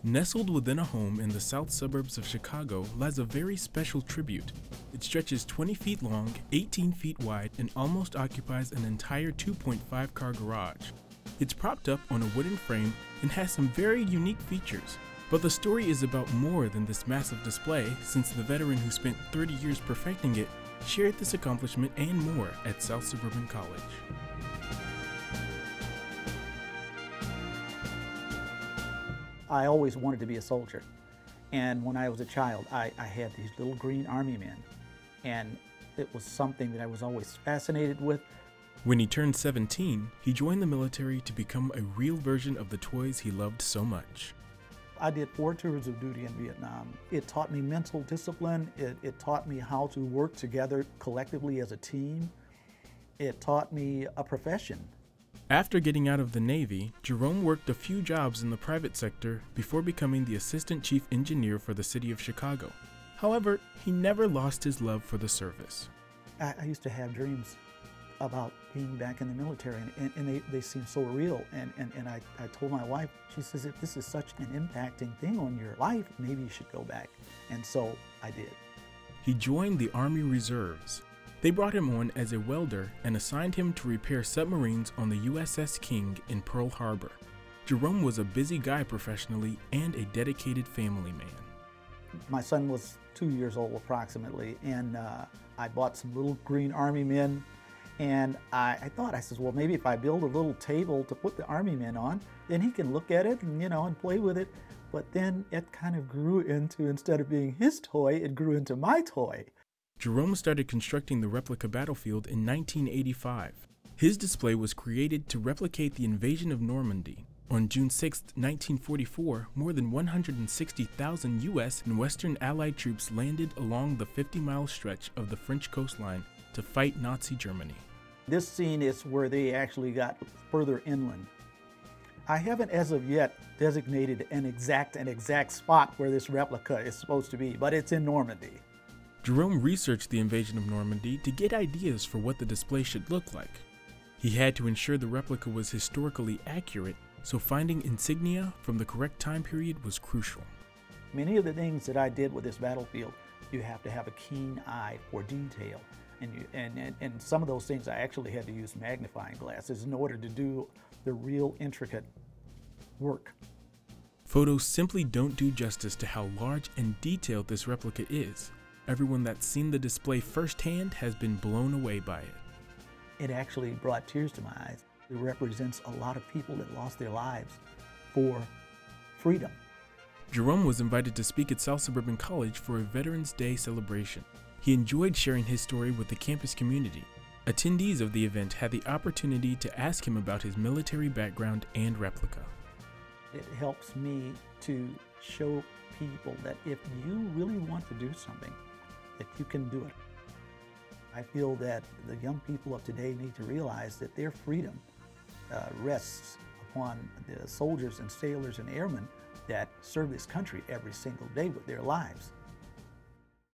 Nestled within a home in the south suburbs of Chicago lies a very special tribute. It stretches 20 feet long, 18 feet wide, and almost occupies an entire 2.5 car garage. It's propped up on a wooden frame and has some very unique features. But the story is about more than this massive display, since the veteran who spent 30 years perfecting it shared this accomplishment and more at South Suburban College. I always wanted to be a soldier, and when I was a child I had these little green army men, and it was something that I was always fascinated with. When he turned 17, he joined the military to become a real version of the toys he loved so much. I did 4 tours of duty in Vietnam. It taught me mental discipline, it taught me how to work together collectively as a team, it taught me a profession. After getting out of the Navy, Jerome worked a few jobs in the private sector before becoming the assistant chief engineer for the city of Chicago. However, he never lost his love for the service. I used to have dreams about being back in the military, and they seem so real. And I told my wife, she says, if this is such an impacting thing on your life, maybe you should go back. And so I did. He joined the Army Reserves. They brought him on as a welder and assigned him to repair submarines on the USS King in Pearl Harbor. Jerome was a busy guy professionally and a dedicated family man. My son was 2 years old approximately, and I bought some little green army men, and I said, well, maybe if I build a little table to put the army men on, then he can look at it and, and play with it. But then it kind of grew into, instead of being his toy, it grew into my toy. Jerome started constructing the Replica Battlefield in 1985. His display was created to replicate the invasion of Normandy. On June 6, 1944, more than 160,000 U.S. and Western Allied troops landed along the 50-mile stretch of the French coastline to fight Nazi Germany. This scene is where they actually got further inland. I haven't as of yet designated an exact spot where this replica is supposed to be, but it's in Normandy. Jerome researched the invasion of Normandy to get ideas for what the display should look like. He had to ensure the replica was historically accurate, so finding insignia from the correct time period was crucial. Many of the things that I did with this battlefield, you have to have a keen eye for detail. And some of those things I actually had to use magnifying glasses in order to do the real intricate work. Photos simply don't do justice to how large and detailed this replica is. Everyone that's seen the display firsthand has been blown away by it. It actually brought tears to my eyes. It represents a lot of people that lost their lives for freedom. Jerome was invited to speak at South Suburban College for a Veterans Day celebration. He enjoyed sharing his story with the campus community. Attendees of the event had the opportunity to ask him about his military background and replica. It helps me to show people that if you really want to do something, that you can do it. I feel that the young people of today need to realize that their freedom rests upon the soldiers and sailors and airmen that serve this country every single day with their lives.